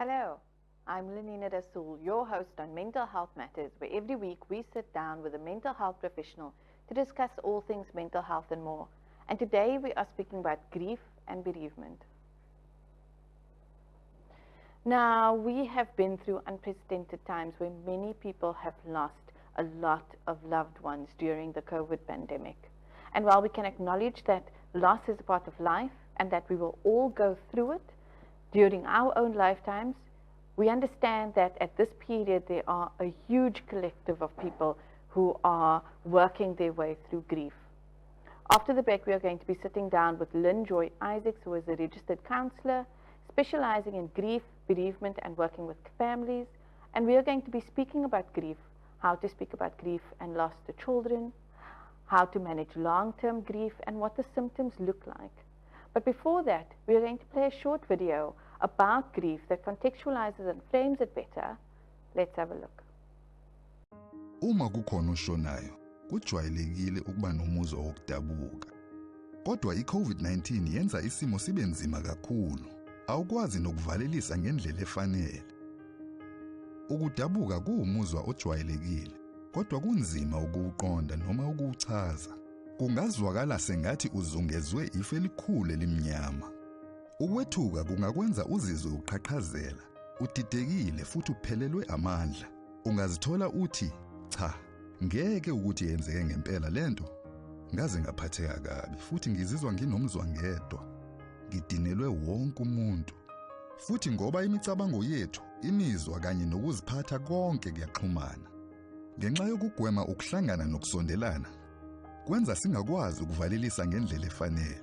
Hello, I'm Lenina Rassool, your host on Mental Health Matters, where every week we sit down with a mental health professional to discuss all things mental health and more. And today we are speaking about grief and bereavement. Now, we have been through unprecedented times where many people have lost a lot of loved ones during the COVID pandemic. And while we can acknowledge that loss is a part of life and that we will all go through it during our own lifetimes, we understand that at this period there are a huge collective of people who are working their way through grief. After the break, we are going to be sitting down with Lynn-Joy Isaacs, who is a registered counselor specializing in grief, bereavement, and working with families. And we are going to be speaking about grief, how to speak about grief and loss to children, how to manage long-term grief, and what the symptoms look like. But before that, we are going to play a short video about grief that contextualizes and frames it better. Let's have a look. Uma kukhona oshonayo, kujwayelekile ukuba nomuzwa wokudabuka. Kodwa i-COVID-19 yenza isimo sibe nzima kakhulu. Awukwazi nokuvalelisa ngendlela efanele. Ukudabuka kuwumuzwa ojwayelekile, kodwa kunzima ukuwuqonda noma ukuwuchaza. Kungazwakala sengathi uzungezwe ifu elikhulu elimnyama. Ukwethuka kungakwenza uzizwe uqhaqhazela, udidekile futhi uphelelwe amandla. Ungazithola uthi, cha, ngeke ukuthi yenzeke ngempela lento. Ngaze ngaphatheka kabi futhi ngizizwa nginomzwangedwa. Ngidinelwe wonke umuntu. Futhi ngoba imicabango yethu, imizwa kanye nokuziphatha konke kuyaxhumana. Ngenxa yokugwema ukuhlangana nokusondelana, kwenza singakwazi ukuvalelisa ngendlela efanele,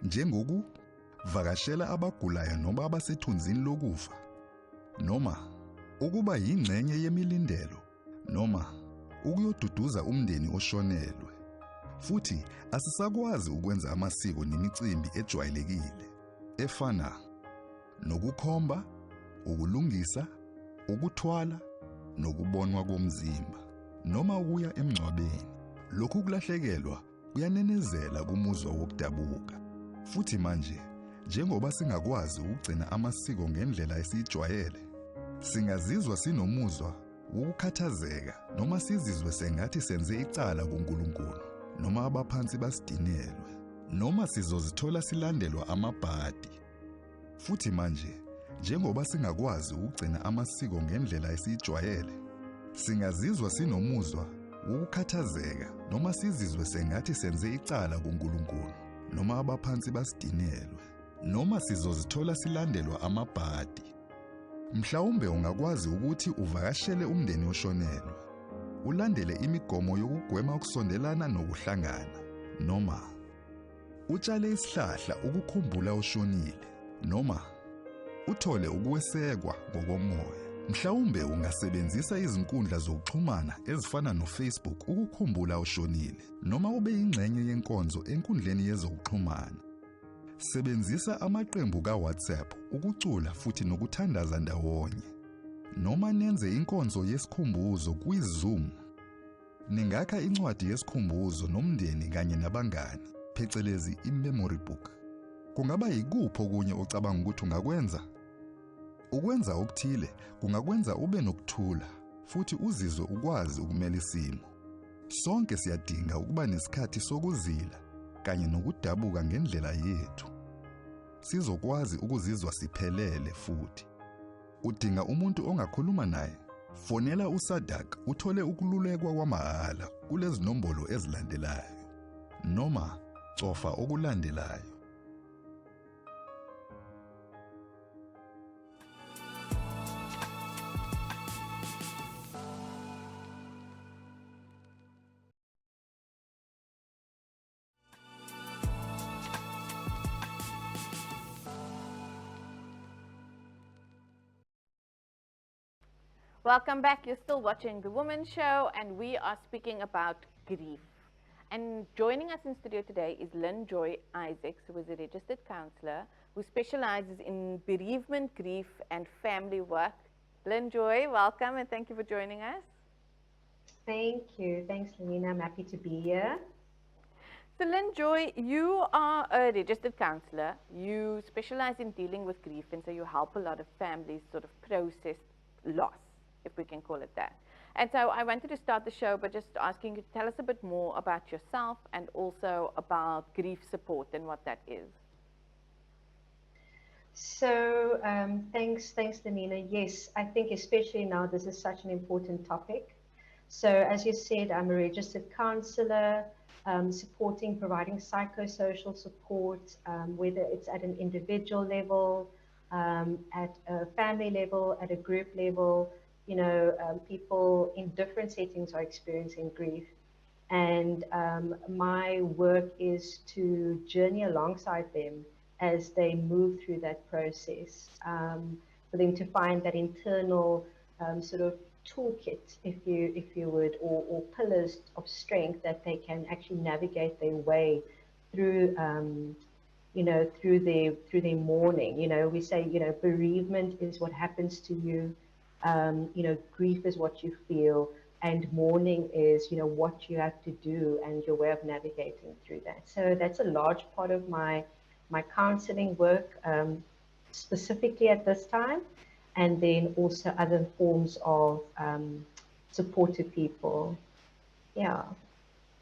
njengokuvakashela abagulayo noma abasethunzini lokufa, noma ukuba yingxenye yemilindelo, noma ukuyoduduza umndeni oshonelwe. Futhi asisakwazi ukwenza amasiko nemicimbi ejwayelekile, efana nokukhomba, ukulungisa, ukuthwala, nokubonwa komzimba, noma ukuya emngcwabeni. Lokhu kulahlekelwa kuyanenezela kumuzwa wokudabuka. Futhi manje, njengoba singakwazi ukugcina amasiko ngendlela esiyijwayele, singazizwa sinomuzwa wokukhathazeka noma sizizwe sengathi senze icala kuNkulunkulu, noma abaphansi basidinelwe, noma sizozithola silandelwa amabhadi. Futhi manje, njengoba singakwazi ukugcina amasiko ngendlela esiyijwayele, singazizwa sinomuzwa ukukhathazeka noma sizizwe sengathi senze icala kuNkulunkulu noma abaphansi basidinelwe, noma sizozithola silandelwa amabhadi. Mhlawumbe ungakwazi ukuthi uvakashele umndeni oshonelwe, ulandele imigomo yokugwema ukusondelana nokuhlangana, noma utshale isihlahla ukukhumbula oshonile, noma uthole ukwesekwa ngokomoya. Mhlawumbe ungasebenzisa izinkundla zokuxhumana ezifana noFacebook ukukhumbula oshonile, noma ube yingxenye yenkonzo enkundleni yezokuxhumana. Sebenzisa amaqembu kaWhatsApp ukucula futhi nokuthandaza ndawonye, noma nenze inkonzo yesikhumbuzo kwiZoom. Ningakha incwadi yesikhumbuzo nomndeni kanye nabangani, phecelezi i-memory book. Kungaba yikuphi okunye ocabanga ukuthi ungakwenza? Ukwenza okuthile kungakwenza ube nokuthula futhi uzizwe ukwazi ukumela isimo. Sonke siyadinga ukuba nesikhathi sokuzila kanye nokudabuka ngendlela yethu, sizokwazi ukuzizwa siphelele futhi. Udinga umuntu ongakhuluma naye? Fonela uSadak uthole ukululekwa kwamahhala kulezi nombolo ezilandelayo, noma cofa okulandelayo. Welcome back. You're still watching The Woman Show, and we are speaking about grief. And joining us in studio today is Lynn-Joy Isaacs, who is a registered counselor who specializes in bereavement, grief, and family work. Lynn-Joy, welcome, and thank you for joining us. Thank you. Thanks, Lenina. I'm happy to be here. So, Lynn-Joy, you are a registered counselor. You specialize in dealing with grief, and so you help a lot of families sort of process loss, if we can call it that. And so I wanted to start the show by just asking you to tell us a bit more about yourself and also about grief support and what that is. So thanks, Lenina. Yes, I think especially now this is such an important topic. So as you said, I'm a registered counselor, supporting, providing psychosocial support, whether it's at an individual level, at a family level, at a group level. People in different settings are experiencing grief. And my work is to journey alongside them as they move through that process, for them to find that internal sort of toolkit, if you would, or pillars of strength that they can actually navigate their way through. Through their mourning. We say, bereavement is what happens to you. Grief is what you feel, and mourning is, what you have to do and your way of navigating through that. So that's a large part of my counseling work, specifically at this time, and then also other forms of support to people. Yeah.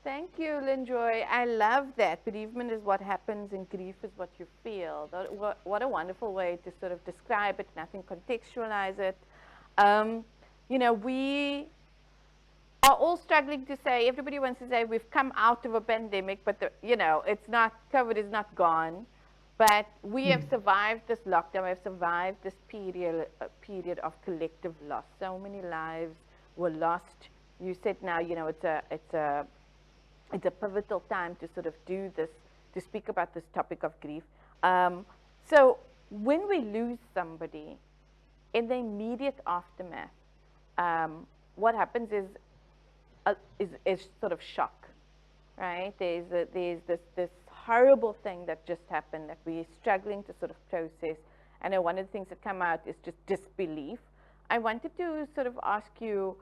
Thank you, Lynn-Joy. I love that. Bereavement is what happens and grief is what you feel. What a wonderful way to sort of describe it, nothing contextualize it. We are all struggling to say, everybody wants to say we've come out of a pandemic, but it's not, COVID is not gone. But we have survived this lockdown, we have survived this period of collective loss. So many lives were lost. You said now, it's a pivotal time to sort of do this, to speak about this topic of grief. So when we lose somebody, in the immediate aftermath, what happens is sort of shock, right? There's this horrible thing that just happened that we're struggling to sort of process. And one of the things that come out is just disbelief. I wanted to sort of ask you,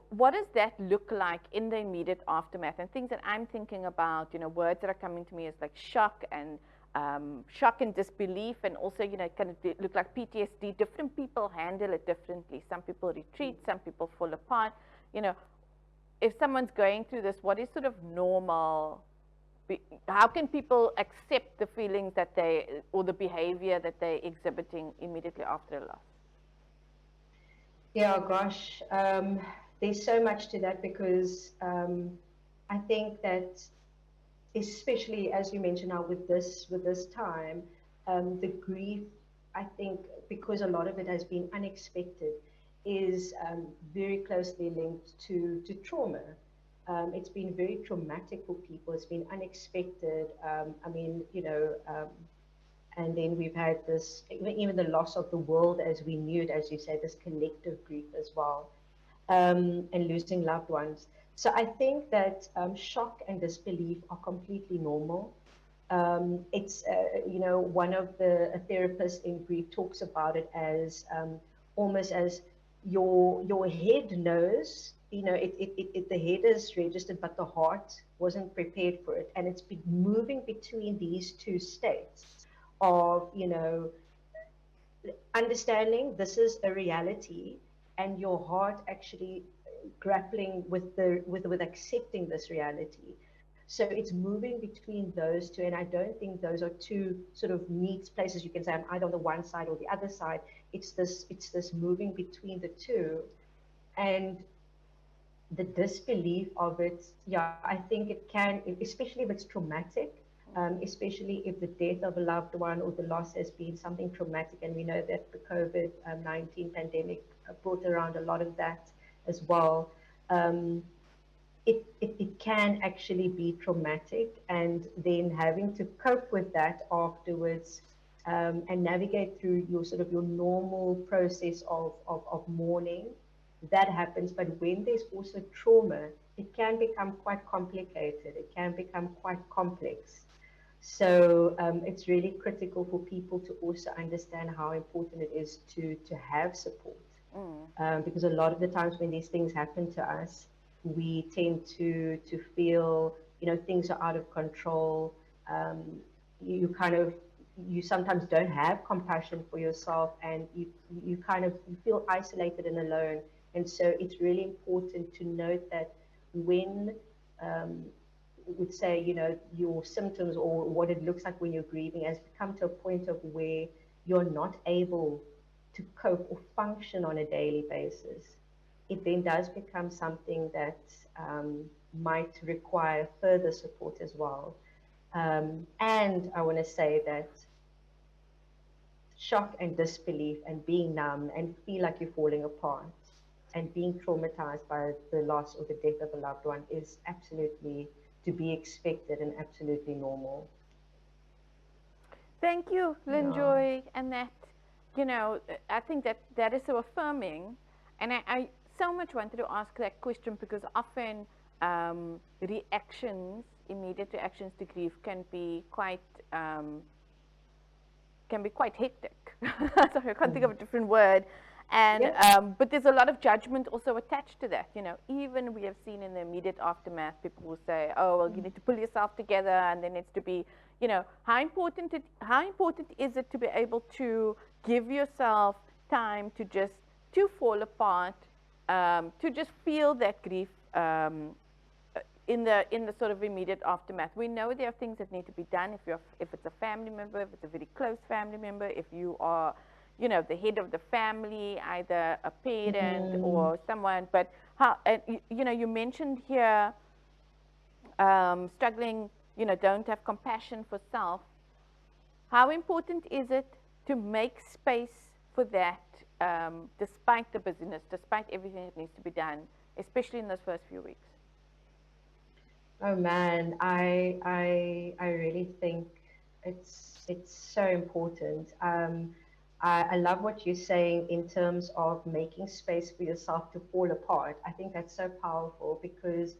what does that look like in the immediate aftermath? And things that I'm thinking about, words that are coming to me is like shock and disbelief, and also, kind of look like PTSD. Different people handle it differently. Some people retreat, some people fall apart. If someone's going through this, what is sort of normal? How can people accept the feelings that or the behavior that they're exhibiting immediately after a loss? Yeah, gosh, there's so much to that, because I think that, especially as you mentioned now with this time, the grief, I think, because a lot of it has been unexpected, is very closely linked to trauma. It's been very traumatic for people. It's been unexpected. And then we've had this, even the loss of the world as we knew it, as you say, this collective grief as well, and losing loved ones. So I think that shock and disbelief are completely normal. It's, one of a therapist in grief talks about it as almost as your head knows, the head is registered, but the heart wasn't prepared for it. And it's been moving between these two states of, understanding this is a reality, and your heart actually grappling with accepting this reality. So it's moving between those two, and I don't think those are two sort of neat places you can say I'm either on the one side or the other side. It's this moving between the two, and the disbelief of it. Yeah, I think it can, especially if it's traumatic, especially if the death of a loved one or the loss has been something traumatic, and we know that the COVID-19 pandemic brought around a lot of that as well. It can actually be traumatic, and then having to cope with that afterwards, and navigate through your normal process of mourning, that happens. But when there's also trauma, it can become quite complicated. It can become quite complex. So it's really critical for people to also understand how important it is to have support. Because a lot of the times when these things happen to us, we tend to feel, things are out of control. You kind of, you sometimes don't have compassion for yourself, and you kind of, you feel isolated and alone. And so it's really important to note that when, would say, your symptoms or what it looks like when you're grieving has come to a point of where you're not able to cope or function on a daily basis, it then does become something that might require further support as well. And I want to say that shock and disbelief and being numb and feel like you're falling apart and being traumatized by the loss or the death of a loved one is absolutely to be expected and absolutely normal. Thank you, Lynn-Joy, and that, I think that is so affirming, and I so much wanted to ask that question because often immediate reactions to grief can be quite hectic. Sorry, I can't think of a different word. And but there's a lot of judgment also attached to that. Even we have seen in the immediate aftermath, people will say, "Oh, well, you need to pull yourself together," and there needs to be, how important is it to be able to give yourself time to fall apart, to just feel that grief in the sort of immediate aftermath. We know there are things that need to be done if it's a family member, if it's a very close family member, if you are, the head of the family, either a parent or someone. But how, you mentioned here struggling, don't have compassion for self. How important is it to make space for that, despite the busyness, despite everything that needs to be done, especially in those first few weeks? Oh man, I really think it's so important. I love what you're saying in terms of making space for yourself to fall apart. I think that's so powerful because,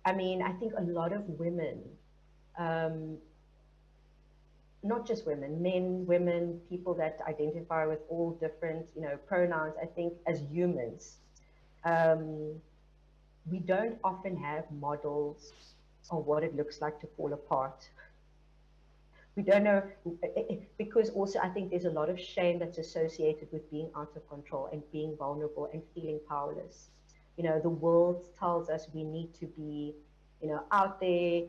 I think a lot of women, not just women, men, women, people that identify with all different, pronouns, I think as humans, we don't often have models of what it looks like to fall apart. We don't know, because also I think there's a lot of shame that's associated with being out of control and being vulnerable and feeling powerless. The world tells us we need to be, out there,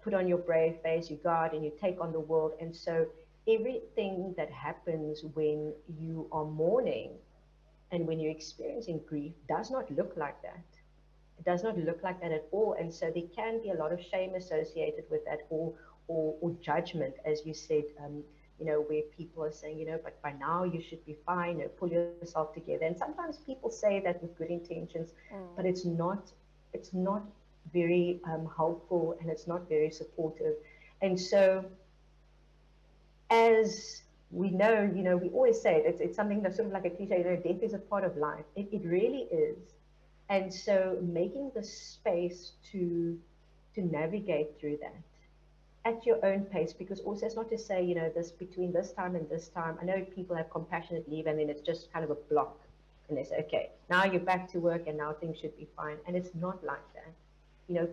put on your brave face, you go out and you take on the world. And so everything that happens when you are mourning and when you're experiencing grief does not look like that. It does not look like that at all. And so there can be a lot of shame associated with that, or judgment, as you said, where people are saying, but by now you should be fine, pull yourself together. And sometimes people say that with good intentions, but it's not very helpful, and it's not very supportive. And so, as we know, we always say it, it's something that's sort of like a cliche, death is a part of life. It really is. And so making the space to navigate through that at your own pace, because also it's not to say, this between this time and this time. I know people have compassionate leave and then it's just kind of a block. And they say, okay, now you're back to work and now things should be fine. And it's not like that.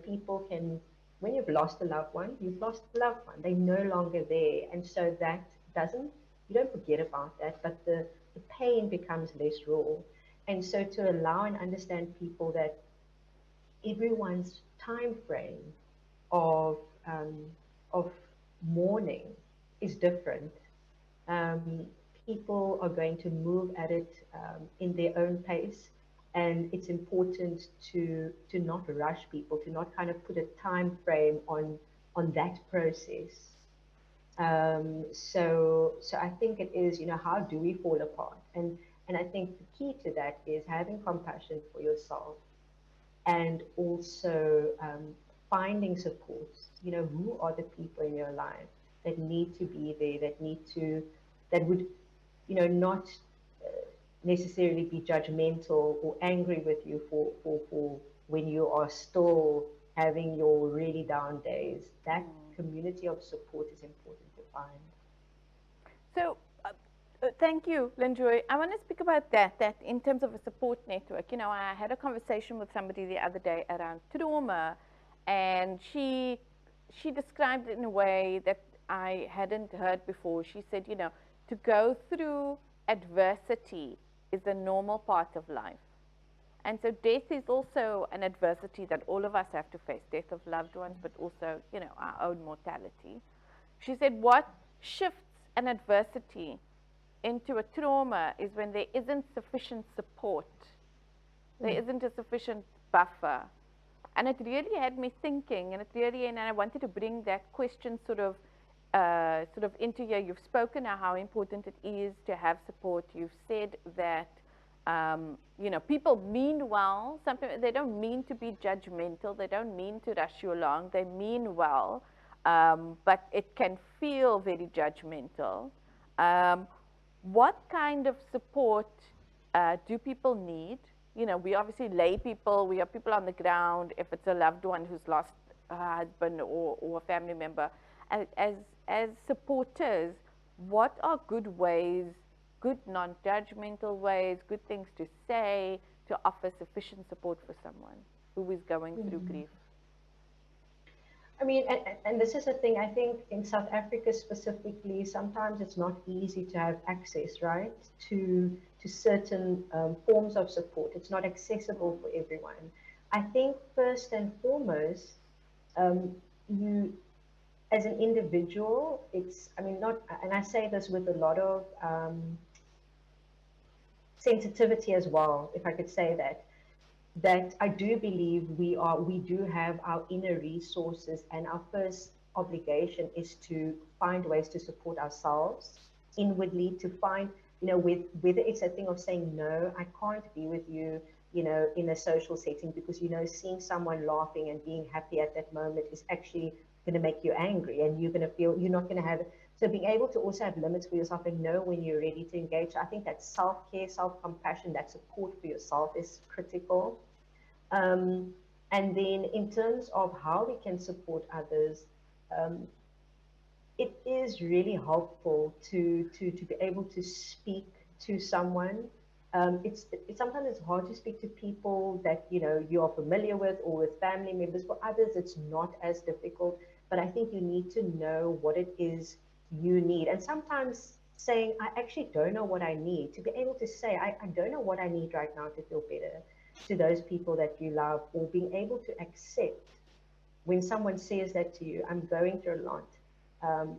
People can, when you've lost a loved one, you've lost a loved one. They're no longer there. And so that you don't forget about that, but the pain becomes less raw. And so to allow and understand people that everyone's time frame of mourning is different. People are going to move at it in their own pace, and it's important to not rush people, to not kind of put a time frame on that process. So I think it is, how do we fall apart? And I think the key to that is having compassion for yourself, and also finding support. Who are the people in your life that need to be there, that would, not necessarily be judgmental or angry with you for when you are still having your really down days. That community of support is important to find. So, thank you, Lynn-Joy. I want to speak about that in terms of a support network. I had a conversation with somebody the other day around trauma, and she described it in a way that I hadn't heard before. She said, you know, to go through adversity is a normal part of life. And so death is also an adversity that all of us have to face, death of loved ones, but also, you know, our own mortality. She said what shifts an adversity into a trauma is when there isn't sufficient support, there isn't a sufficient buffer. And it really had me thinking, and I wanted to bring that question sort of into here. You've spoken of how important it is to have support. You've said that, you know, people mean well. Sometimes they don't mean to be judgmental. They don't mean to rush you along. They mean well, but it can feel very judgmental. What kind of support do people need? You know, we obviously lay people, we have people on the ground, if it's a loved one who's lost a husband or a family member. As supporters, what are good ways, good non-judgmental ways, good things to say to offer sufficient support for someone who is going through grief? I mean, and this is a thing, I think in South Africa specifically, sometimes it's not easy to have access, right, to certain forms of support. It's not accessible for everyone. I think first and foremost, you, as an individual, I mean, and I say this with a lot of sensitivity as well, if I could say that I do believe we do have our inner resources, and our first obligation is to find ways to support ourselves inwardly, to find, you know, whether it's a thing of saying, no, I can't be with you, you know, in a social setting, because, you know, seeing someone laughing and being happy at that moment is actually going to make you angry, and you're going to feel you're not going to have. So being able to also have limits for yourself and know when you're ready to engage. I think that self-care, self-compassion, that support for yourself is critical. And then in terms of how we can support others, it is really helpful to be able to speak to someone. Sometimes it's hard to speak to people that, you know, you are familiar with, or with family members. For others, it's not as difficult, but I think you need to know what it is you need. And sometimes saying, I actually don't know what I need, to be able to say, I don't know what I need right now to feel better, to those people that you love, or being able to accept when someone says that to you, I'm going through a lot.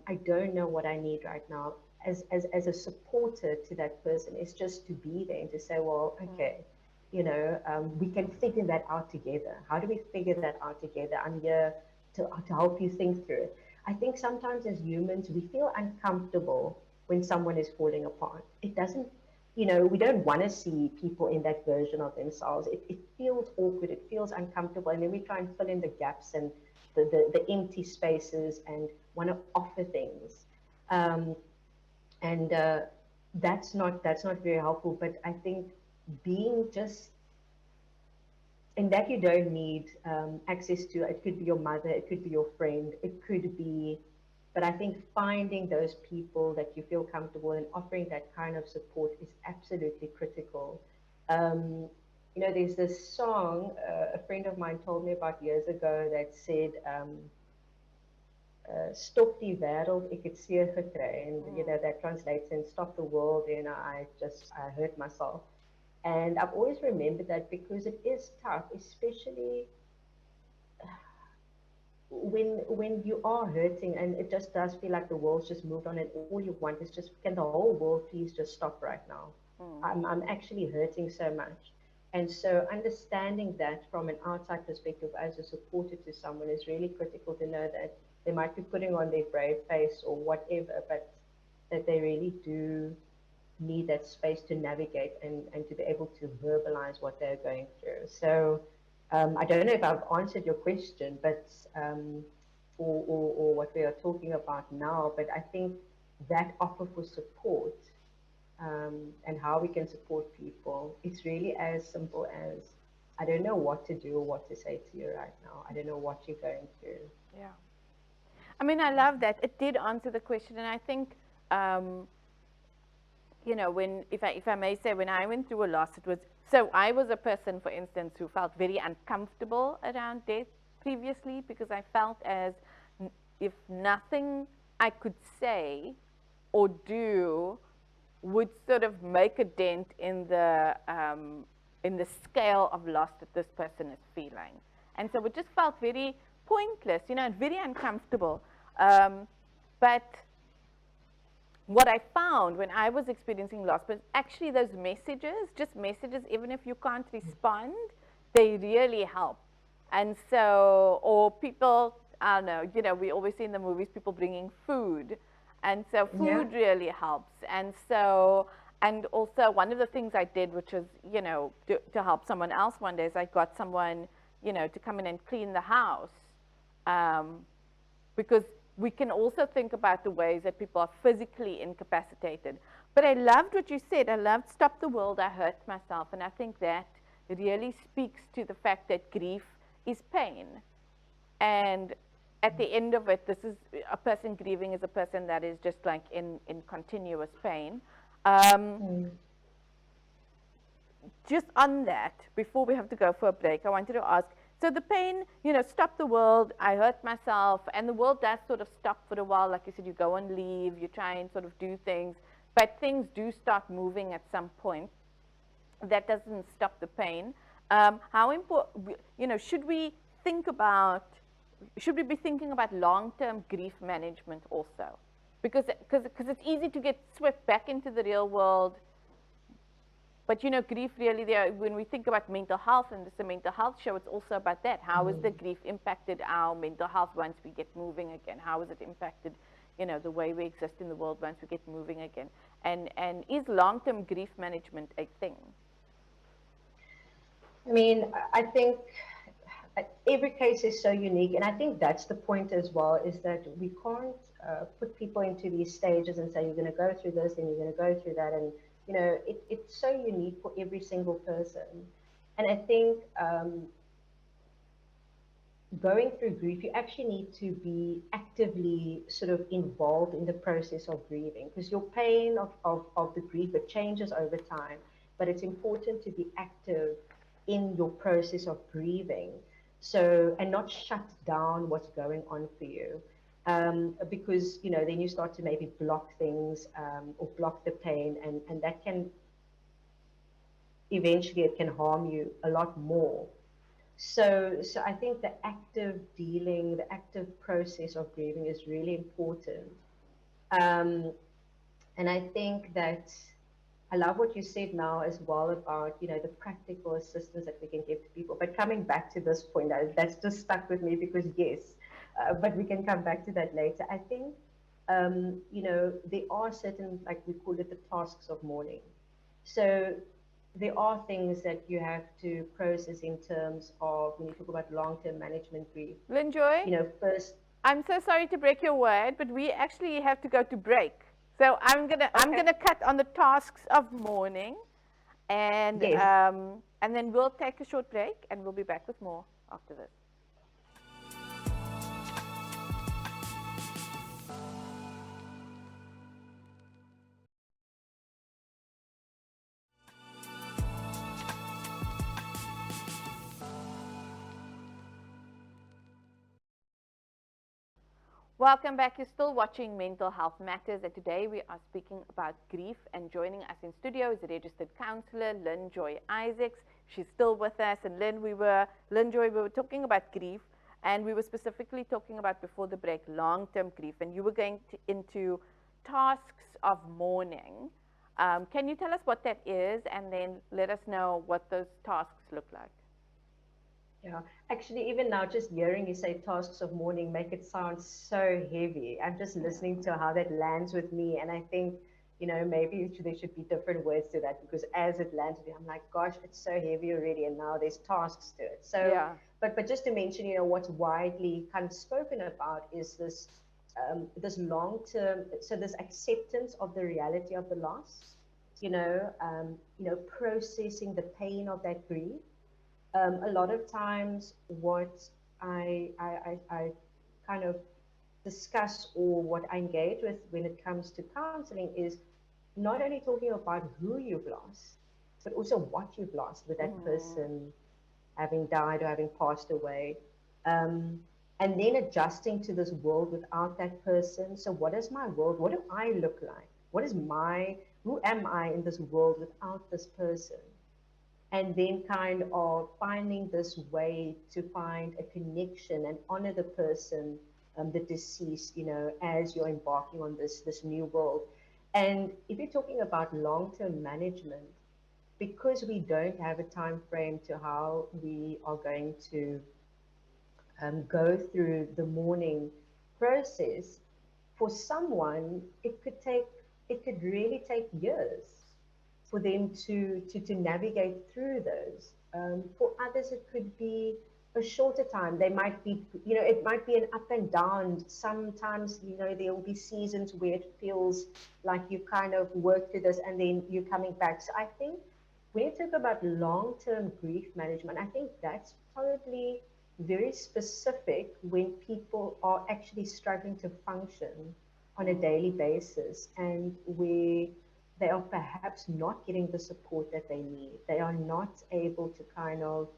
I don't know what I need right now. As a supporter to that person, is just to be there and to say, well, okay, you know, we can figure that out together. How do we figure that out together? I'm here to help you think through it. I think sometimes as humans, we feel uncomfortable when someone is falling apart. It doesn't, you know, we don't want to see people in that version of themselves. It feels awkward, it feels uncomfortable, and then we try and fill in the gaps and the empty spaces and want to offer things. And that's not very helpful. But I think being just, and that you don't need access to, it could be your mother, it could be your friend, it could be, but I think finding those people that you feel comfortable and offering that kind of support is absolutely critical. You know, there's this song a friend of mine told me about years ago that said, stop die wêreld, ek het seer gekry. And you know, that translates in stop the world, you know, I hurt myself. And I've always remembered that, because it is tough, especially when you are hurting and it just does feel like the world's just moved on and all you want is just, can the whole world please just stop right now? I'm actually hurting so much. And so understanding that from an outside perspective as a supporter to someone is really critical, to know that they might be putting on their brave face or whatever, but that they really do need that space to navigate and to be able to verbalize what they're going through. So I don't know if I've answered your question, but or what we are talking about now, but I think that offer for support and how we can support people, it's really as simple as, I don't know what to do or what to say to you right now. I don't know what you're going through. Yeah. I mean, I love that. It did answer the question, and I think, you know, if I may say, when I went through a loss, it was, so I was a person, for instance, who felt very uncomfortable around death. previously, because I felt as if nothing I could say or do would sort of make a dent in the scale of loss that this person is feeling. And so it just felt very pointless, you know, and very uncomfortable. But what I found when I was experiencing loss was actually those messages, just messages, even if you can't respond, they really help. And so, or people, I don't know, you know, we always see in the movies people bringing food. And so food really helps. And so, and also one of the things I did, which was, you know, to help someone else one day, is I got someone, you know, to come in and clean the house. Because we can also think about the ways that people are physically incapacitated. But I loved what you said. I loved stop the world, I hurt myself. And I think that really speaks to the fact that grief is pain. And at the end of it, this is a person grieving is a person that is just like in continuous pain. Just on that, before we have to go for a break, I wanted to ask, so the pain, you know, stop the world, I hurt myself, and the world does sort of stop for a while. Like you said, you go and leave, you try and sort of do things, but things do start moving at some point. That doesn't stop the pain. How important, you know, should we be thinking about long-term grief management also? Because it's easy to get swept back into the real world. But, you know, grief really, when we think about mental health, and it's a mental health show, it's also about that. How has the grief impacted our mental health once we get moving again? How has it impacted, you know, the way we exist in the world once we get moving again? And is long-term grief management a thing? I mean, I think every case is so unique, and I think that's the point as well, is that we can't put people into these stages and say, you're going to go through this and you're going to go through that, and you know, it's so unique for every single person. And I think going through grief, you actually need to be actively sort of involved in the process of grieving, because your pain of the grief, it changes over time, but it's important to be active in your process of grieving. So, and not shut down what's going on for you. Because, you know, then you start to maybe block things or block the pain, and that can, eventually it can harm you a lot more. So I think the active dealing, the active process of grieving is really important. And I think that I love what you said now as well about, you know, the practical assistance that we can give to people. But coming back to this point, that's just stuck with me because yes, but we can come back to that later. I think, you know, there are certain, like we call it the tasks of mourning. So there are things that you have to process in terms of when you talk about long-term management grief. Lynn-Joy? You know, first. I'm so sorry to break your word, but we actually have to go to break. So I'm gonna cut on the tasks of mourning, and yes. And then we'll take a short break, and we'll be back with more after this. Welcome back. You're still watching Mental Health Matters, and today we are speaking about grief, and joining us in studio is a registered counselor, Lynn-Joy Isaacs. She's still with us, and Lynn-Joy, we were talking about grief, and we were specifically talking about, before the break, long-term grief, and you were going into tasks of mourning. Can you tell us what that is, and then let us know what those tasks look like? Yeah, actually, even now, just hearing you say tasks of mourning make it sound so heavy. I'm just listening to how that lands with me, and I think, you know, maybe there should be different words to that, because as it lands with me, I'm like, gosh, it's so heavy already, and now there's tasks to it. So, yeah. But just to mention, you know, what's widely kind of spoken about is this this long-term, so this acceptance of the reality of the loss, you know, processing the pain of that grief. A lot of times what I kind of discuss, or what I engage with when it comes to counseling, is not only talking about who you've lost, but also what you've lost, with that person having died or having passed away. And then adjusting to this world without that person. So what is my world? What do I look like? Who am I in this world without this person? And then kind of finding this way to find a connection and honor the person, the deceased, as you're embarking on this new world. And if you're talking about long-term management, because we don't have a time frame to how we are going to go through the mourning process, for someone, it could really take years for them to navigate through those. For others, it could be a shorter time. They might be, it might be an up and down. Sometimes, there will be seasons where it feels like you kind of work through this and then you're coming back. So I think when you talk about long-term grief management, I think that's probably very specific when people are actually struggling to function on a daily basis and where they are perhaps not getting the support that they need. They are not able to kind of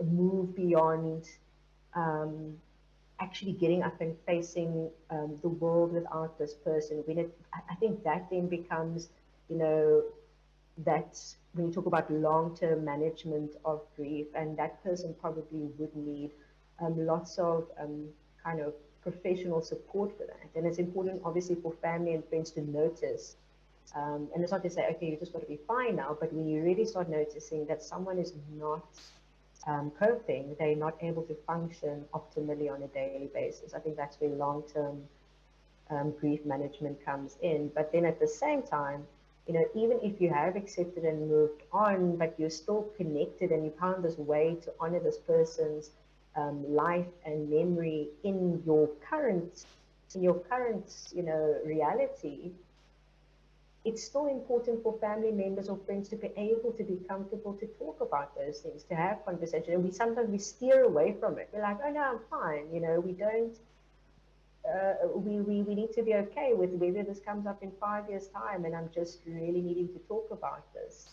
move beyond actually getting up and facing the world without this person. I think that then becomes, that when you talk about long-term management of grief, and that person probably would need lots of kind of professional support for that. And it's important, obviously, for family and friends to notice. And it's not to say, okay, you just got to be fine now, but when you really start noticing that someone is not coping, they're not able to function optimally on a daily basis, I think that's where long-term grief management comes in. But then at the same time, even if you have accepted and moved on, but you're still connected and you found this way to honor this person's life and memory in your current, reality, it's still important for family members or friends to be able to be comfortable to talk about those things, to have conversation. And sometimes we steer away from it. We're like, oh no, I'm fine. We don't. We need to be okay with whether this comes up in 5 years' time, and I'm just really needing to talk about this.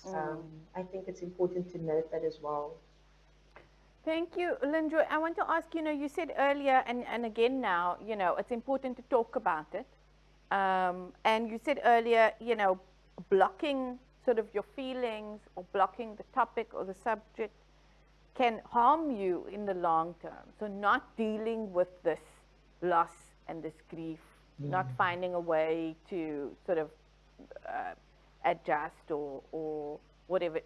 I think it's important to note that as well. Thank you, Lynn-Joy. I want to ask, you said earlier and again now, it's important to talk about it. And you said earlier, blocking sort of your feelings or blocking the topic or the subject can harm you in the long term. So not dealing with this loss and this grief, not finding a way to sort of adjust or whatever,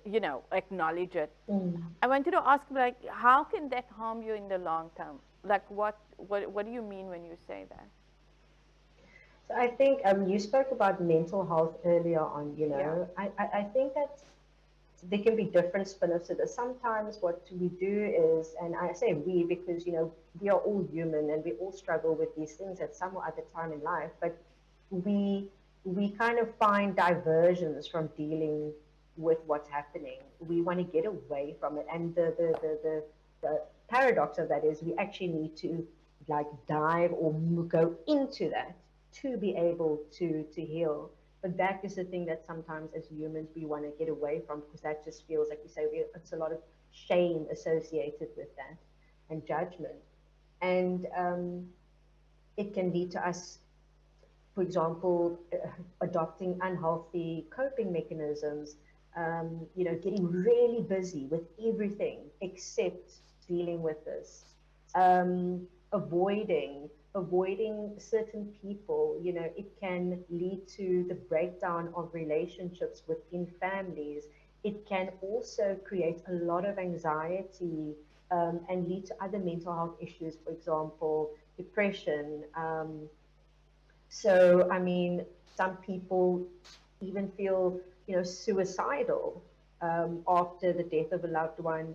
acknowledge it. I wanted to ask, like, how can that harm you in the long term? Like, what do you mean when you say that? So I think you spoke about mental health earlier on, Yeah. I think that there can be different spin-offs to this. Sometimes what we do is, and I say we because, we are all human and we all struggle with these things at some or other time in life, but we kind of find diversions from dealing with what's happening. We want to get away from it. And the paradox of that is we actually need to like dive or go into that to be able to heal. But that is the thing that sometimes as humans we want to get away from, because that just feels like you say it's a lot of shame associated with that and judgment. And it can lead to us, for example, adopting unhealthy coping mechanisms, getting really busy with everything except dealing with this, avoiding certain people. It can lead to the breakdown of relationships within families. It can also create a lot of anxiety and lead to other mental health issues, for example, depression. So, I mean, some people even feel, suicidal after the death of a loved one.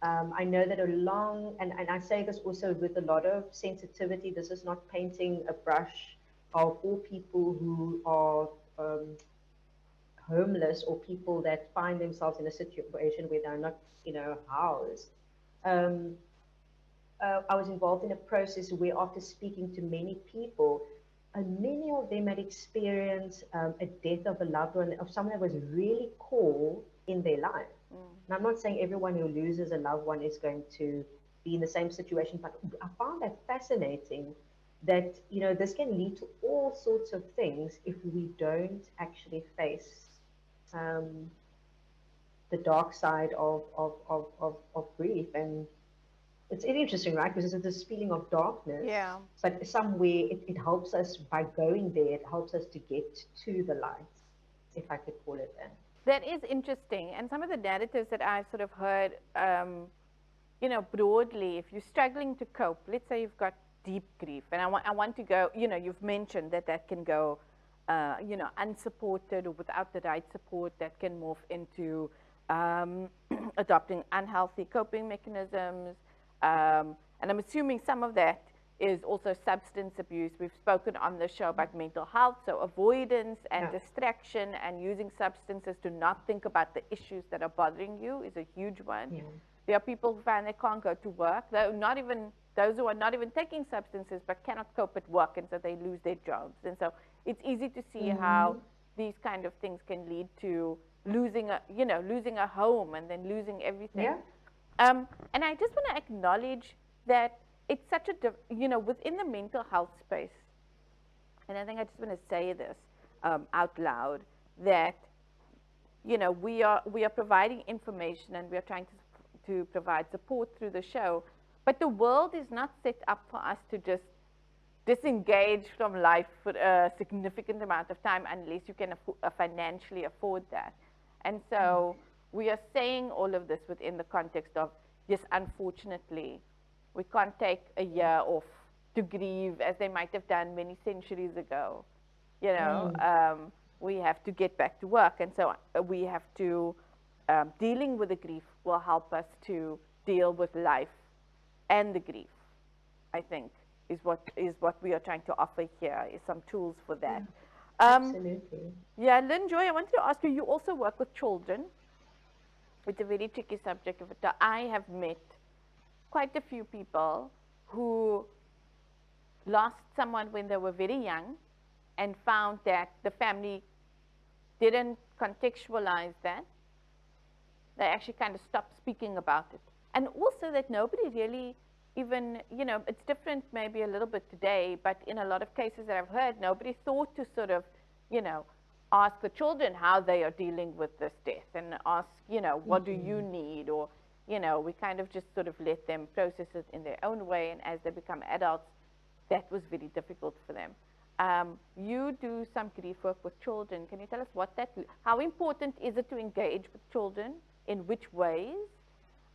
I know that and I say this also with a lot of sensitivity, this is not painting a brush of all people who are homeless or people that find themselves in a situation where they're not, housed. Um, I was involved in a process where after speaking to many people, many of them had experienced a death of a loved one, of someone that was really core in their life. And I'm not saying everyone who loses a loved one is going to be in the same situation. But I found that fascinating that, this can lead to all sorts of things if we don't actually face um, the dark side of grief. And it's interesting, right? Because it's this feeling of darkness, Yeah. but somewhere it helps us by going there, it helps us to get to the light, if I could call it that. That is interesting. And some of the narratives that I've sort of heard, broadly, if you're struggling to cope, let's say you've got deep grief, and I want to go, you've mentioned that can go, unsupported or without the right support, that can morph into adopting unhealthy coping mechanisms. And I'm assuming some of that is also substance abuse. We've spoken on the show about mental health, so avoidance and distraction and using substances to not think about the issues that are bothering you is a huge one. Yeah. There are people who find they can't go to work, those who are not even taking substances but cannot cope at work, and so they lose their jobs. And so it's easy to see how these kind of things can lead to losing a home and then losing everything. Yeah. And I just want to acknowledge that it's such a, within the mental health space, and I think I just want to say this out loud, that, we are providing information and we are trying to provide support through the show, but the world is not set up for us to just disengage from life for a significant amount of time unless you can financially afford that. And so we are saying all of this within the context of, yes, unfortunately, we can't take a year off to grieve as they might have done many centuries ago. We have to get back to work. And so we have to, dealing with the grief will help us to deal with life and the grief, I think, is what we are trying to offer here, is some tools for that. Absolutely. Yeah, Lynn-Joy, I wanted to ask you also work with children. It's a very tricky subject. I have met quite a few people who lost someone when they were very young and found that the family didn't contextualize that. They actually kind of stopped speaking about it. And also that nobody really even, it's different maybe a little bit today, but in a lot of cases that I've heard, nobody thought to sort of, ask the children how they are dealing with this death and ask, what do you need? Or, we kind of just sort of let them process it in their own way. And as they become adults, that was very difficult for them. You do some grief work with children. Can you tell us how important is it to engage with children? In which ways?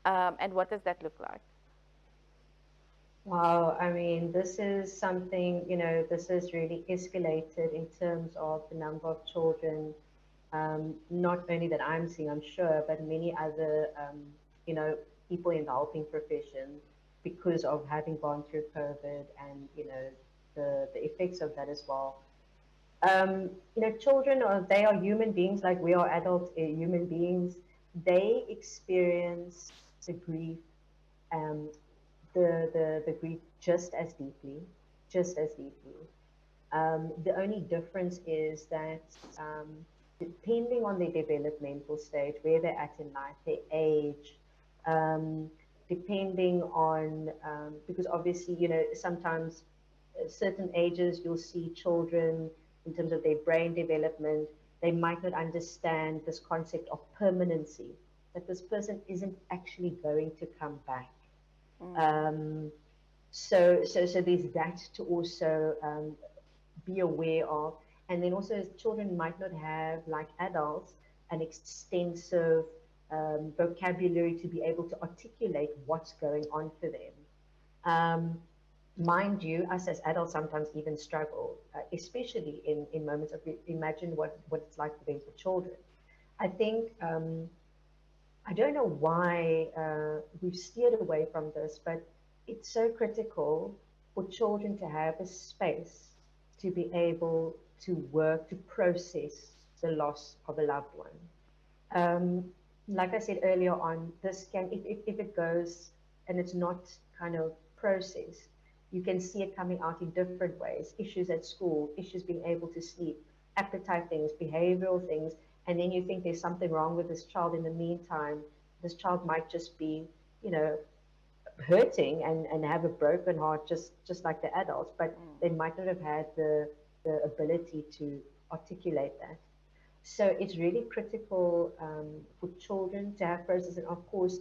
And what does that look like? Wow, I mean, this is something, this has really escalated in terms of the number of children, not only that I'm seeing, I'm sure, but many other, people in the helping profession, because of having gone through COVID and, the effects of that as well. Children they are human beings like we are adult human beings. They experience the grief, um, the grief just as deeply, just as deeply. The only difference is that depending on their developmental stage, where they're at in life, their age, depending on, because obviously, sometimes certain ages you'll see children in terms of their brain development, they might not understand this concept of permanency, that this person isn't actually going to come back. So there's that to also be aware of. And then also children might not have, like adults, an extensive vocabulary to be able to articulate what's going on for them. Mind you, us as adults sometimes even struggle, especially in moments of, imagine what it's like for them for children. I think, I don't know why we've steered away from this, but it's so critical for children to have a space to be able to work, to process the loss of a loved one. Like I said earlier on, this can, if it goes and it's not kind of processed, you can see it coming out in different ways. Issues at school, issues being able to sleep, appetite things, behavioral things, and then you think there's something wrong with this child. In the meantime, this child might just be, hurting and have a broken heart just like the adults, but they might not have had the ability to articulate that. So it's really critical for children to have process, and of course,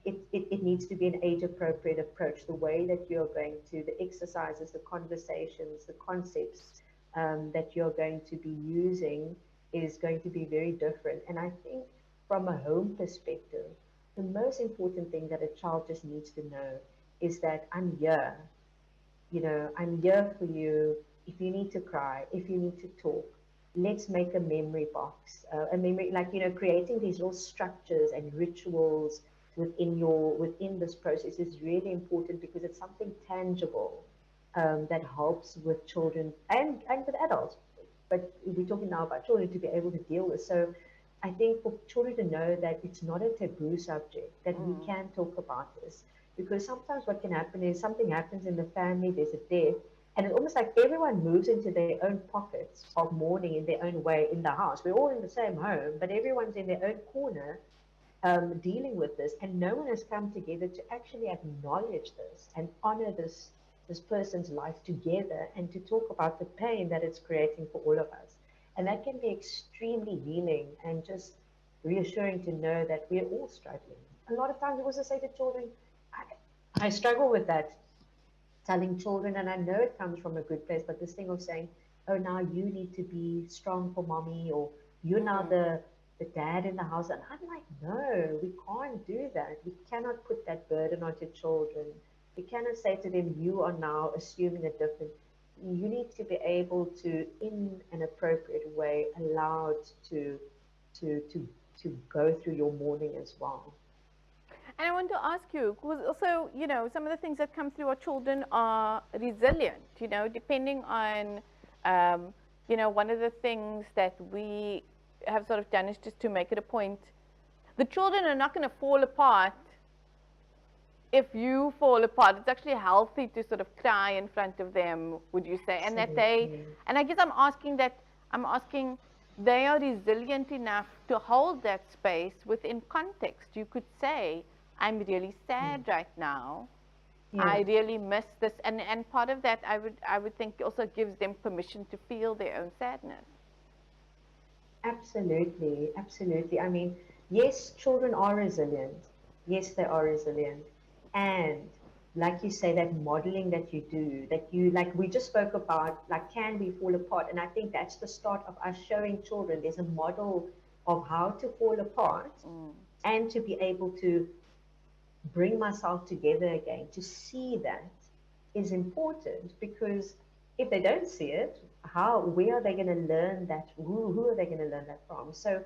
it needs to be an age-appropriate approach. The way that you're going to, the exercises, the conversations, the concepts that you're going to be using is going to be very different. And I think from a home perspective, the most important thing that a child just needs to know is that I'm here. I'm here for you. If you need to cry, if you need to talk, let's make a memory box, a memory, like, creating these little structures and rituals within this process is really important because it's something tangible that helps with children and with adults. But we're talking now about children to be able to deal with. So I think for children to know that it's not a taboo subject, that we can talk about this. Because sometimes what can happen is something happens in the family, there's a death, and it's almost like everyone moves into their own pockets of mourning in their own way in the house. We're all in the same home, but everyone's in their own corner dealing with this, and no one has come together to actually acknowledge this and honor this person's life together, and to talk about the pain that it's creating for all of us. And that can be extremely healing and just reassuring to know that we're all struggling. A lot of times we also say to children, I struggle with that, telling children, and I know it comes from a good place, but this thing of saying, oh, now you need to be strong for mommy, or you're now the dad in the house. And I'm like, no, we can't do that. We cannot put that burden onto children. We cannot say to them, you are now assuming a different. You need to be able to, in an appropriate way, allowed to go through your mourning as well. And I want to ask you, because also, some of the things that come through our children are resilient, depending on, one of the things that we have sort of done is just to make it a point. The children are not going to fall apart if you fall apart. It's actually healthy to sort of cry in front of them, would you say? And that and I guess I'm asking, they are resilient enough to hold that space within context. You could say, I'm really sad right now. Yeah. I really miss this. And part of that, I would think, also gives them permission to feel their own sadness. Absolutely, absolutely. I mean, yes, children are resilient. Yes, they are resilient. And like you say, that modeling that you do, like we just spoke about, like, can we fall apart? And I think that's the start of us showing children there's a model of how to fall apart and to be able to bring myself together again. To see that is important, because if they don't see it, where are they going to learn that? Who are they going to learn that from? So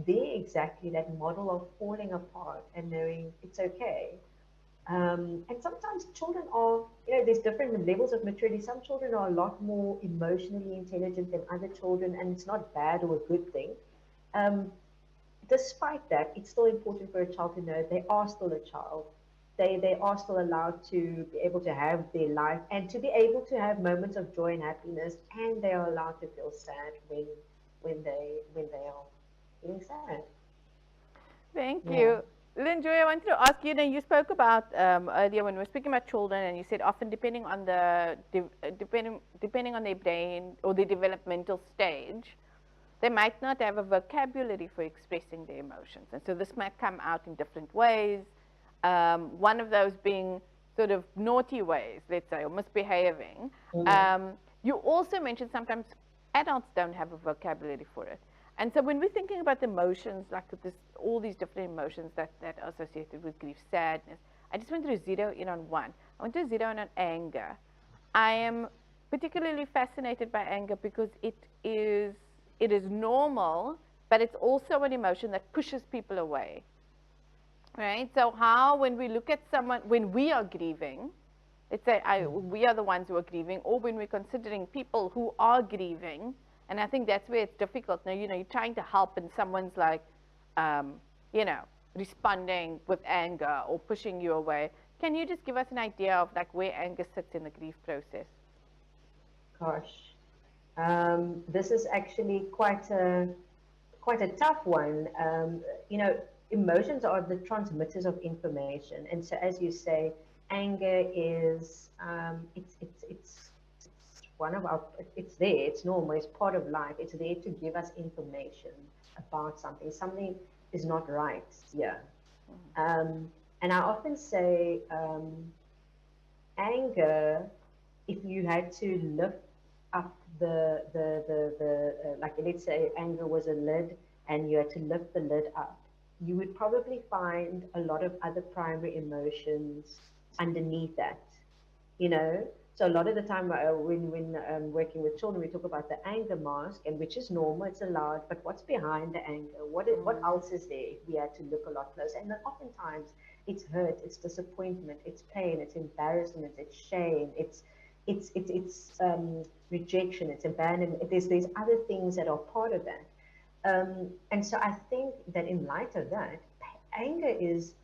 they're exactly that model of falling apart and knowing it's okay. And sometimes children are, there's different levels of maturity. Some children are a lot more emotionally intelligent than other children, and it's not bad or a good thing. Despite that, it's still important for a child to know they are still a child. They are still allowed to be able to have their life and to be able to have moments of joy and happiness, and they are allowed to feel sad when they are feeling sad. Thank you. Lynn-Joy, I wanted to ask you, you spoke about earlier when we were speaking about children, and you said often depending on depending on their brain or their developmental stage, they might not have a vocabulary for expressing their emotions. And so this might come out in different ways. One of those being sort of naughty ways, let's say, or misbehaving. You also mentioned sometimes adults don't have a vocabulary for it. And so when we're thinking about the emotions, like all these different emotions that are associated with grief, sadness, I just want to zero in on one. I want to zero in on anger. I am particularly fascinated by anger because it is normal, but it's also an emotion that pushes people away. Right? So how, when we look at someone, when we are grieving, let's say we are the ones who are grieving, or when we're considering people who are grieving, and I think that's where it's difficult. Now, you're trying to help, and someone's like, responding with anger or pushing you away. Can you just give us an idea of like where anger sits in the grief process? Gosh, this is actually quite a tough one. Emotions are the transmitters of information, and so as you say, anger is, it's one of our, it's there, it's normal, it's part of life. It's there to give us information about something. Something is not right here. And I often say, anger, if you had to lift up like let's say anger was a lid and you had to lift the lid up, you would probably find a lot of other primary emotions underneath that, you know. So a lot of the time when working with children, we talk about the anger mask, and which is normal, it's allowed, but what's behind the anger? What else is there if we had to look a lot closer? And then oftentimes it's hurt, it's disappointment, it's pain, it's embarrassment, it's shame, it's rejection, it's abandonment. There's other things that are part of that. And so I think that in light of that, anger is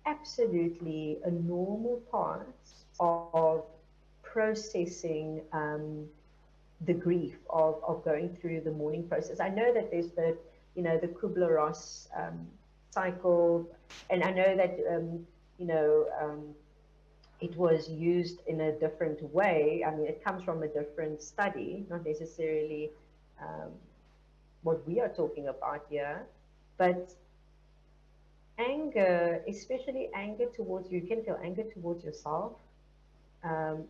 absolutely a normal part of processing the grief of going through the mourning process. I know that there's the, you know, the Kubler-Ross cycle, and I know that, it was used in a different way. I mean, it comes from a different study, not necessarily what we are talking about here, but anger, especially anger towards, you can feel anger towards yourself.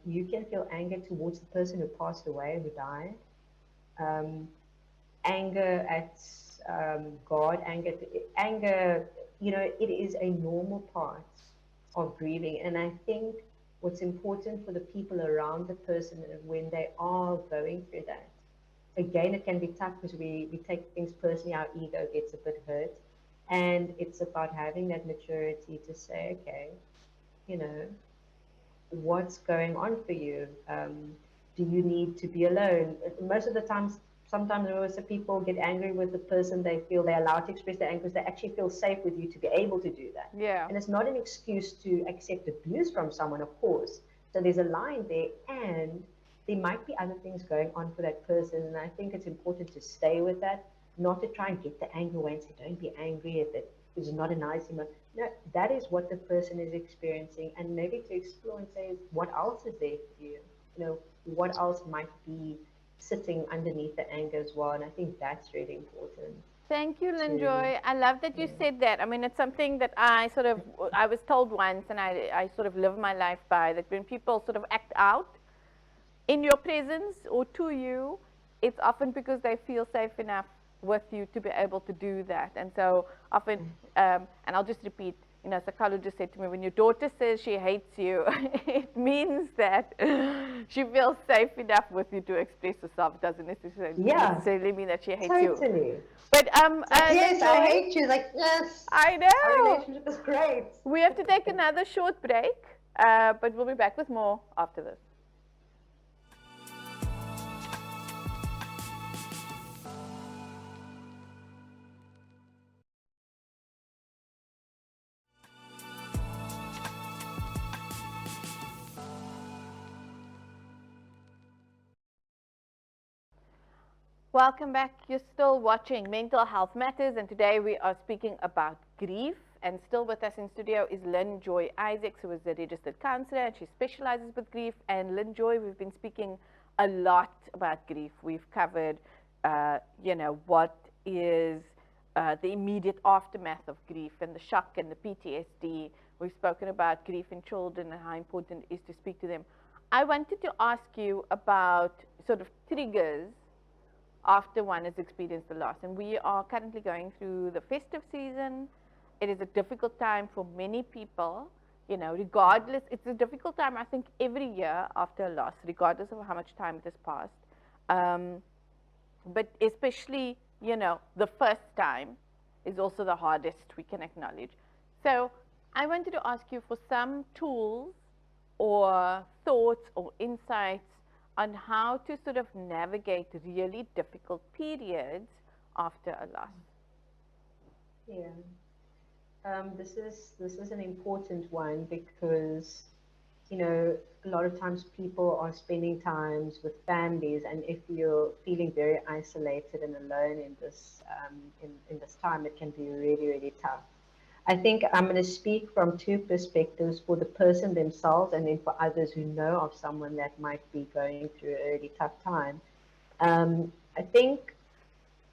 You can feel anger towards the person who passed away, who died. Anger at God, anger, you know, it is a normal part of grieving. And I think what's important for the people around the person when they are going through that, again, it can be tough because we take things personally, our ego gets a bit hurt. And it's about having that maturity to say, okay, you know, what's going on for you? Do you need to be alone? Most of the times, sometimes most people get angry with the person they feel they're allowed to express their anger because they actually feel safe with you to be able to do that. Yeah. And it's not an excuse to accept abuse from someone, of course. So there's a line there, and there might be other things going on for that person. And I think it's important to stay with that, not to try and get the anger away and say, don't be angry if it is not a nice emotion. No, that is what the person is experiencing, and maybe to explore and say, what else is there for you? You know, what else might be sitting underneath the anger as well? And I think that's really important. Thank you, Lynn-Joy. I love that you said that. I mean, it's something that I was told once, and I sort of live my life by, that when people sort of act out in your presence or to you, it's often because they feel safe enough with you to be able to do that. And so often, and I'll just repeat, you know, a psychologist said to me, when your daughter says she hates you, it means that she feels safe enough with you to express herself. It doesn't necessarily mean that she hates you. But yes, I hate you. Like, yes, I know. Our relationship is great. We have to take another short break, but we'll be back with more after this. Welcome back. You're still watching Mental Health Matters, and today we are speaking about grief. And still with us in studio is Lynn-Joy Isaacs, who is a registered counselor, and she specializes with grief. And Lynn-Joy, we've been speaking a lot about grief. We've covered, you know, what is the immediate aftermath of grief and the shock and the PTSD. We've spoken about grief in children and how important it is to speak to them. I wanted to ask you about sort of triggers after one has experienced the loss. And we are currently going through the festive season. It is a difficult time for many people, you know, regardless. It's a difficult time, I think, every year after a loss, regardless of how much time it has passed. But especially, you know, the first time is also the hardest, we can acknowledge. So I wanted to ask you for some tools or thoughts or insights on how to sort of navigate really difficult periods after a loss. Yeah, this is an important one because, you know, a lot of times people are spending times with families, and if you're feeling very isolated and alone in this in this time, it can be really, really tough. I think I'm going to speak from two perspectives, for the person themselves and then for others who know of someone that might be going through a really tough time. I think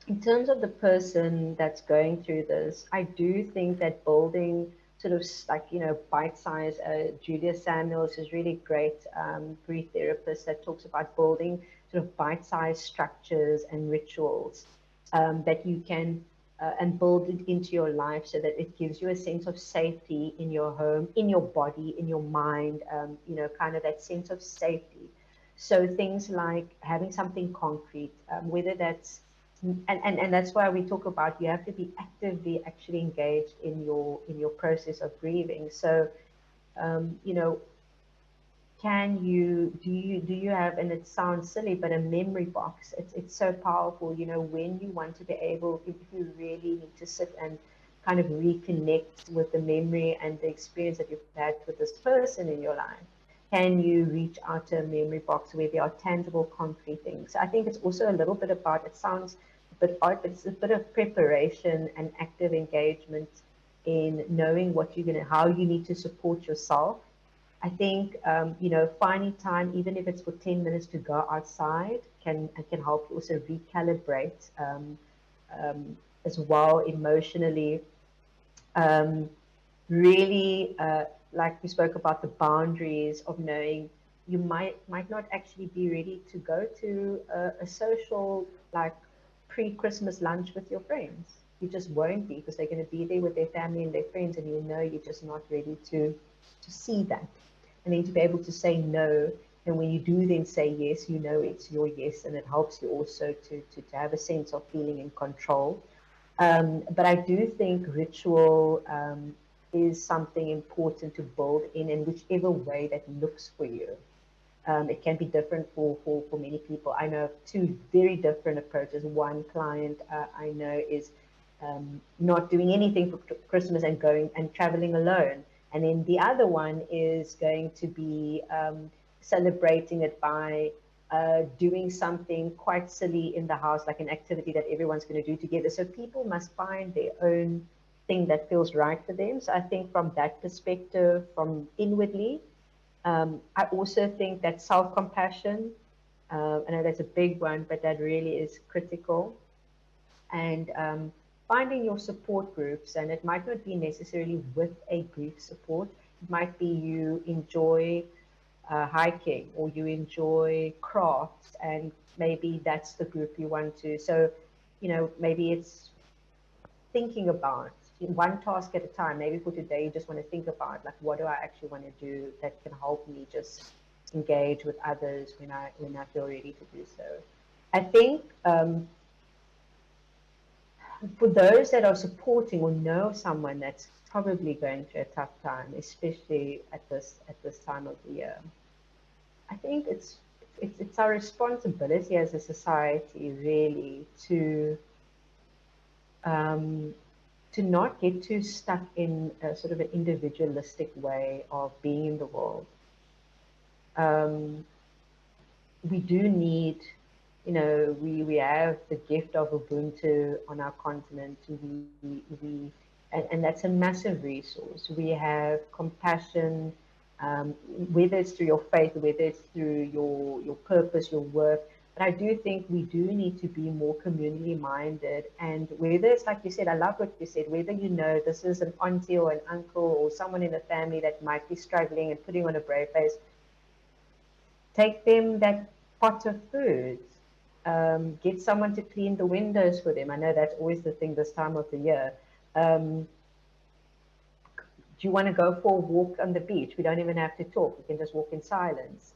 in terms of the person that's going through this, I do think that building sort of like, you know, bite-sized, Julia Samuels is really great grief therapist that talks about building sort of bite-sized structures and rituals that you can and build it into your life so that it gives you a sense of safety in your home, in your body, in your mind, you know, kind of that sense of safety. So things like having something concrete, whether that's and that's why we talk about you have to be actively actually engaged in your process of grieving. So you know, can you do you have, and it sounds silly, but a memory box? It's so powerful, you know, when you want to be able, if you really need to sit and kind of reconnect with the memory and the experience that you've had with this person in your life, can you reach out to a memory box where there are tangible, concrete things? I think it's also a little bit about, it sounds a bit odd, but it's a bit of preparation and active engagement in knowing what you're going to, how you need to support yourself. I think, you know, finding time, even if it's for 10 minutes to go outside, can help you also recalibrate as well emotionally. Um, really, like we spoke about the boundaries of knowing you might not actually be ready to go to a social, like, pre-Christmas lunch with your friends. You just won't be, because they're going to be there with their family and their friends, and you know you're just not ready to see that. And then to be able to say no, and when you do then say yes, you know it's your yes, and it helps you also to have a sense of feeling in control. But I do think ritual is something important to build in whichever way that looks for you. It can be different for many people. I know of two very different approaches. One client I know is not doing anything for Christmas and going and traveling alone. And then the other one is going to be celebrating it by doing something quite silly in the house, like an activity that everyone's going to do together. So people must find their own thing that feels right for them. So I think from that perspective, from inwardly, I also think that self-compassion, I know that's a big one, but that really is critical. And finding your support groups, and it might not be necessarily with a grief support. It might be you enjoy hiking, or you enjoy crafts, and maybe that's the group you want to. So, you know, maybe it's thinking about one task at a time. Maybe for today, you just want to think about, like, what do I actually want to do that can help me just engage with others when I feel ready to do so. I think for those that are supporting or know someone that's probably going through a tough time, especially at this time of the year, I think it's our responsibility as a society, really, um, to not get too stuck in a sort of an individualistic way of being in the world. We do need, you know, we have the gift of Ubuntu on our continent. And that's a massive resource. We have compassion, whether it's through your faith, whether it's through your purpose, your work. But I do think we do need to be more community minded. And whether it's, like you said, I love what you said, whether you know this is an auntie or an uncle or someone in the family that might be struggling and putting on a brave face, take them that pot of food. Get someone to clean the windows for them. I know that's always the thing this time of the year. Do you want to go for a walk on the beach? We don't even have to talk. We can just walk in silence.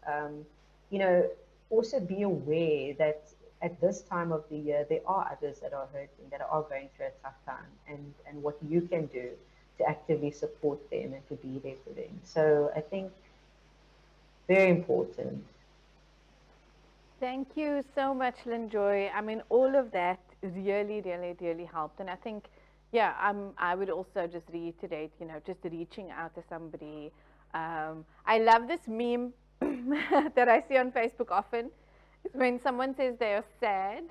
You know, also be aware that at this time of the year, there are others that are hurting, that are going through a tough time, and what you can do to actively support them and to be there for them. So I think very important. Thank you so much, Lynn-Joy. I mean, all of that really, really, really helped. And I think, yeah, I would also just reiterate, you know, just reaching out to somebody. I love this meme that I see on Facebook often. It's when someone says they're sad,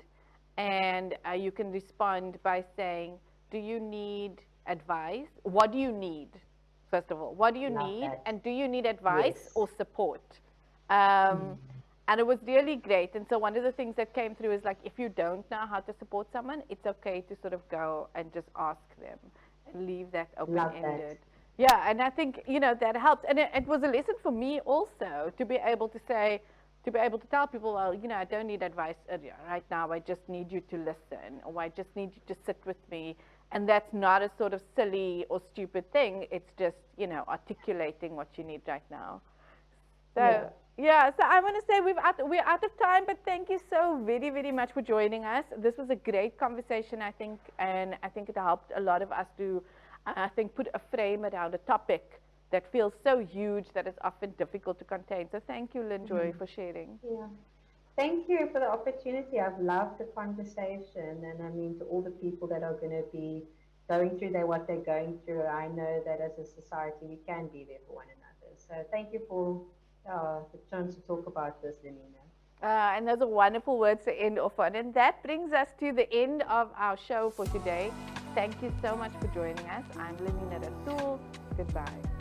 and you can respond by saying, do you need advice. What do you need? First of all, what do you Love need? that. And do you need advice Yes. or support? And it was really great. And so one of the things that came through is like, if you don't know how to support someone, it's okay to sort of go and just ask them and leave that Love open-ended. that. Yeah, and I think, that helps. And it was a lesson for me also to be able to say, to be able to tell people, well, I don't need advice right now. I just need you to listen, or I just need you to sit with me. And that's not a sort of silly or stupid thing. It's just, articulating what you need right now. So, so I want to say we're out of time, but thank you so very, very much for joining us. This was a great conversation, I think, and I think it helped a lot of us to, put a frame around a topic that feels so huge that it's often difficult to contain. So thank you, Lynn-Joy, for sharing. Yeah. Thank you for the opportunity. I've loved the conversation, and I mean, to all the people that are going to be going through what they're going through, I know that as a society we can be there for one another. So thank you for the chance to talk about this, Lenina. And those are wonderful words to end off on. And that brings us to the end of our show for today. Thank you so much for joining us. I'm Lenina Rassool. Goodbye.